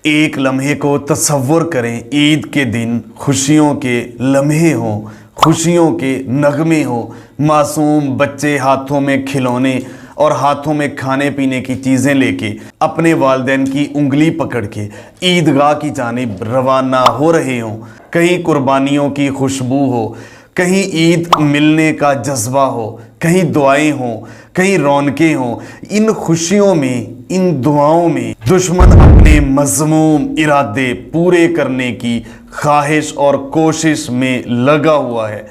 ایک لمحے کو تصور کریں، عید کے دن خوشیوں کے لمحے ہوں، خوشیوں کے نغمے ہوں، معصوم بچے ہاتھوں میں کھلونے اور ہاتھوں میں کھانے پینے کی چیزیں لے کے اپنے والدین کی انگلی پکڑ کے عیدگاہ کی جانب روانہ ہو رہے ہوں، کہیں قربانیوں کی خوشبو ہو، کہیں عید ملنے کا جذبہ ہو، کہیں دعائیں ہوں، کہیں رونقیں ہوں۔ ان خوشیوں میں، ان دعاؤں میں دشمن اپنے مذموم ارادے پورے کرنے کی خواہش اور کوشش میں لگا ہوا ہے۔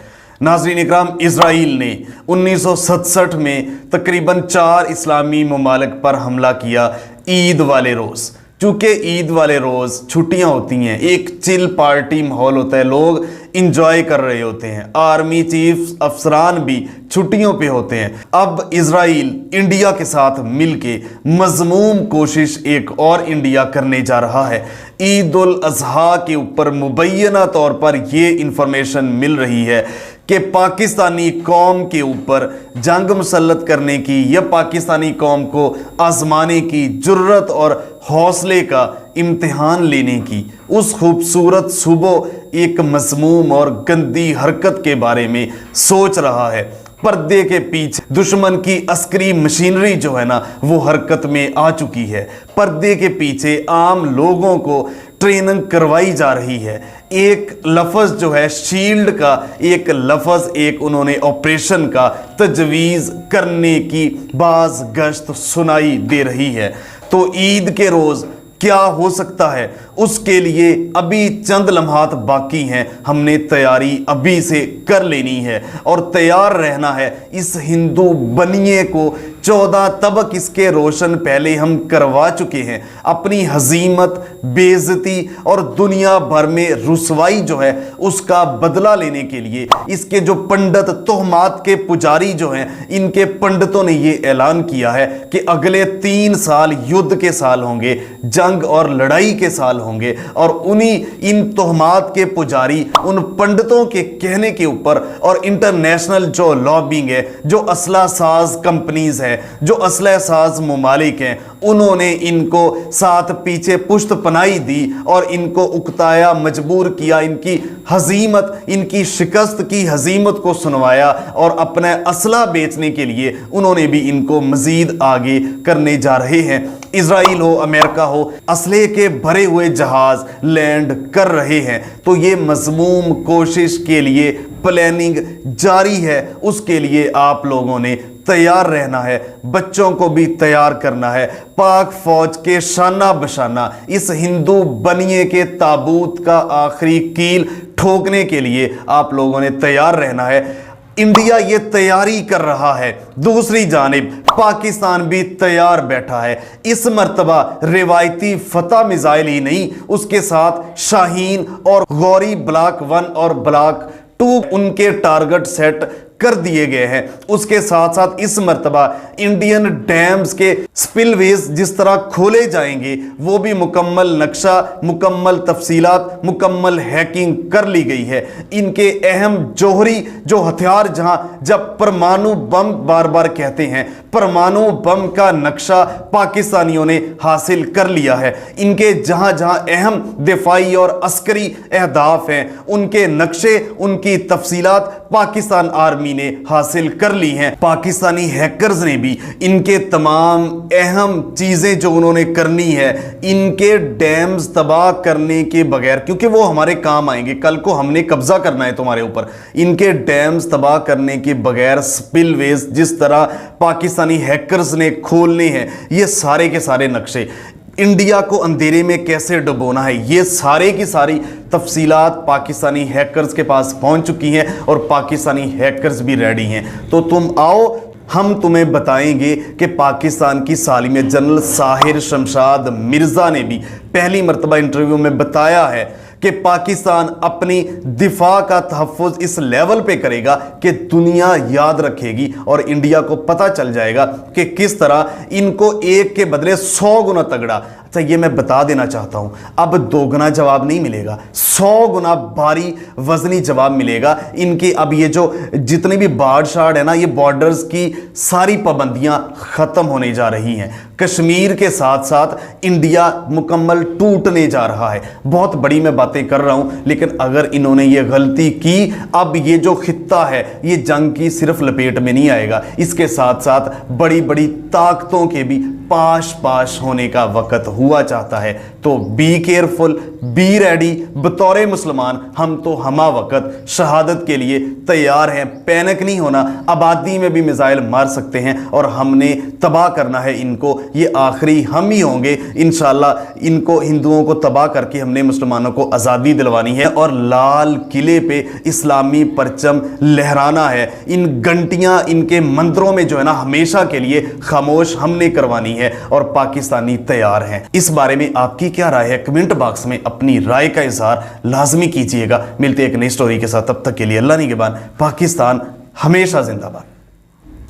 ناظرین اکرام، اسرائیل نے 1967 میں تقریباً 4 اسلامی ممالک پر حملہ کیا عید والے روز۔ چونکہ عید والے روز چھٹیاں ہوتی ہیں، ایک چل پارٹی ماحول ہوتا ہے، لوگ انجوائے کر رہے ہوتے ہیں، آرمی چیف افسران بھی چھٹیوں پہ ہوتے ہیں۔ اب اسرائیل انڈیا کے ساتھ مل کے مذموم کوشش ایک اور انڈیا کرنے جا رہا ہے۔ عید الاضحیٰ کے اوپر مبینہ طور پر یہ انفارمیشن مل رہی ہے کہ پاکستانی قوم کے اوپر جنگ مسلط کرنے کی یا پاکستانی قوم کو آزمانے کی جرت اور حوصلے کا امتحان لینے کی اس خوبصورت صبح ایک مذموم اور گندی حرکت کے بارے میں سوچ رہا ہے۔ پردے کے پیچھے دشمن کی عسکری مشینری جو ہے نا، وہ حرکت میں آ چکی ہے۔ پردے کے پیچھے عام لوگوں کو ٹریننگ کروائی جا رہی ہے۔ ایک لفظ جو ہے شیلڈ کا، ایک لفظ ایک انہوں نے آپریشن کا تجویز کرنے کی بعض گشت سنائی دے رہی ہے۔ تو عید کے روز کیا ہو سکتا ہے، اس کے لیے ابھی چند لمحات باقی ہیں۔ ہم نے تیاری ابھی سے کر لینی ہے اور تیار رہنا ہے۔ اس ہندو بنیے کو 14 طبق اس کے روشن پہلے ہم کروا چکے ہیں۔ اپنی ہزیمت، بے عزتی اور دنیا بھر میں رسوائی جو ہے اس کا بدلہ لینے کے لیے اس کے جو پنڈت، تہمات کے پجاری جو ہیں، ان کے پنڈتوں نے یہ اعلان کیا ہے کہ اگلے 3 سال یدھ کے سال ہوں گے، جنگ اور لڑائی کے سال ہوں گے، اور ان تہمات کے پجاری، ان پنڈتوں کے کہنے کے اوپر اور انٹرنیشنل جو لابنگ ہے، جو اسلحہ ساز کمپنیز ہیں، جو اسلحہ ساز ممالک ہیں، انہوں نے ان کو ساتھ پیچھے پشت پناہی دی اور ان کو اکتایا، مجبور کیا، ان کی ہزیمت، ان کی شکست کی ہزیمت کو سنوایا، اور اپنا اسلحہ بیچنے کے لیے انہوں نے بھی ان کو مزید آگے کرنے جا رہے ہیں۔ اسرائیل ہو، امریکہ ہو، اسلحے کے بھرے ہوئے جہاز لینڈ کر رہے ہیں۔ تو یہ مذموم کوشش کے لیے پلاننگ جاری ہے۔ اس کے لیے آپ لوگوں نے تیار رہنا ہے، بچوں کو بھی تیار کرنا ہے۔ پاک فوج کے شانہ بشانہ اس ہندو بنیے کے تابوت کا آخری کیل ٹھوکنے کے لیے آپ لوگوں نے تیار رہنا ہے۔ انڈیا یہ تیاری کر رہا ہے، دوسری جانب پاکستان بھی تیار بیٹھا ہے۔ اس مرتبہ روایتی فتح میزائل ہی نہیں، اس کے ساتھ شاہین اور غوری بلاک 1 اور بلاک 2 ان کے ٹارگٹ سیٹ کر دیے گئے ہیں۔ اس کے ساتھ ساتھ اس مرتبہ انڈین ڈیمز کے سپل ویز جس طرح کھولے جائیں گے، وہ بھی مکمل نقشہ، مکمل تفصیلات، مکمل ہیکنگ کر لی گئی ہے۔ ان کے اہم جوہری جو ہتھیار، جہاں جب پرمانو بم بار بار کہتے ہیں، پرمانو بم کا نقشہ پاکستانیوں نے حاصل کر لیا ہے۔ ان کے جہاں جہاں اہم دفاعی اور عسکری اہداف ہیں، ان کے نقشے، ان کی تفصیلات پاکستان آرمی نے حاصل کر لی ہیں۔ پاکستانی ہیکرز نے بھی ان کے تمام اہم چیزیں جو انہوں نے کرنی ہے، ان کے ڈیمز تباہ کرنے کے بغیر، کیونکہ وہ ہمارے کام آئیں گے، کل کو ہم نے قبضہ کرنا ہے تمہارے اوپر، ان کے ڈیمز تباہ کرنے کے بغیر سپل ویز جس طرح پاکستانی ہیکرز نے کھولنے ہیں، یہ سارے کے سارے نقشے، انڈیا کو اندھیرے میں کیسے ڈبونا ہے، یہ سارے کی ساری تفصیلات پاکستانی ہیکرز کے پاس پہنچ چکی ہیں اور پاکستانی ہیکرز بھی ریڈی ہیں۔ تو تم آؤ، ہم تمہیں بتائیں گے کہ پاکستان کی سالم جنرل ساحر شمشاد مرزا نے بھی پہلی مرتبہ انٹرویو میں بتایا ہے کہ پاکستان اپنی دفاع کا تحفظ اس لیول پہ کرے گا کہ دنیا یاد رکھے گی اور انڈیا کو پتہ چل جائے گا کہ کس طرح ان کو ایک کے بدلے 100 گنا تگڑا، اچھا یہ میں بتا دینا چاہتا ہوں، اب 2 گنا جواب نہیں ملے گا، 100 گنا بھاری وزنی جواب ملے گا ان کے۔ اب یہ جو جتنی بھی باڑ شاڑ ہے نا، یہ بارڈرز کی ساری پابندیاں ختم ہونے جا رہی ہیں، کشمیر کے ساتھ ساتھ انڈیا مکمل ٹوٹنے جا رہا ہے۔ بہت بڑی میں باتیں کر رہا ہوں، لیکن اگر انہوں نے یہ غلطی کی، اب یہ جو خطہ ہے یہ جنگ کی صرف لپیٹ میں نہیں آئے گا، اس کے ساتھ ساتھ بڑی بڑی طاقتوں کے بھی پاش ہونے کا وقت ہوا چاہتا ہے۔ تو بی کیئرفل، بی ریڈی، بطور مسلمان ہم تو ہمہ وقت شہادت کے لیے تیار ہیں، پینک نہیں ہونا۔ آبادی میں بھی میزائل مار سکتے ہیں اور ہم نے تباہ کرنا ہے ان کو، یہ آخری ہم ہی ہوں گے انشاءاللہ۔ ان کو، ہندوؤں کو تباہ کر کے ہم نے مسلمانوں کو آزادی دلوانی ہے اور لال قلعے پہ اسلامی پرچم لہرانا ہے۔ ان گھنٹیاں ان کے مندروں میں جو ہے نا ہمیشہ کے لیے خاموش ہم نے کروانی ہے اور پاکستانی تیار ہیں۔ اس بارے میں آپ کی کیا رائے ہے؟ کمنٹ باکس میں اپنی رائے کا اظہار لازمی کیجئے گا۔ ملتے ہیں ایک نئی سٹوری کے ساتھ، تب تک کے لیے اللہ نگہبان۔ پاکستان ہمیشہ زندہ باد۔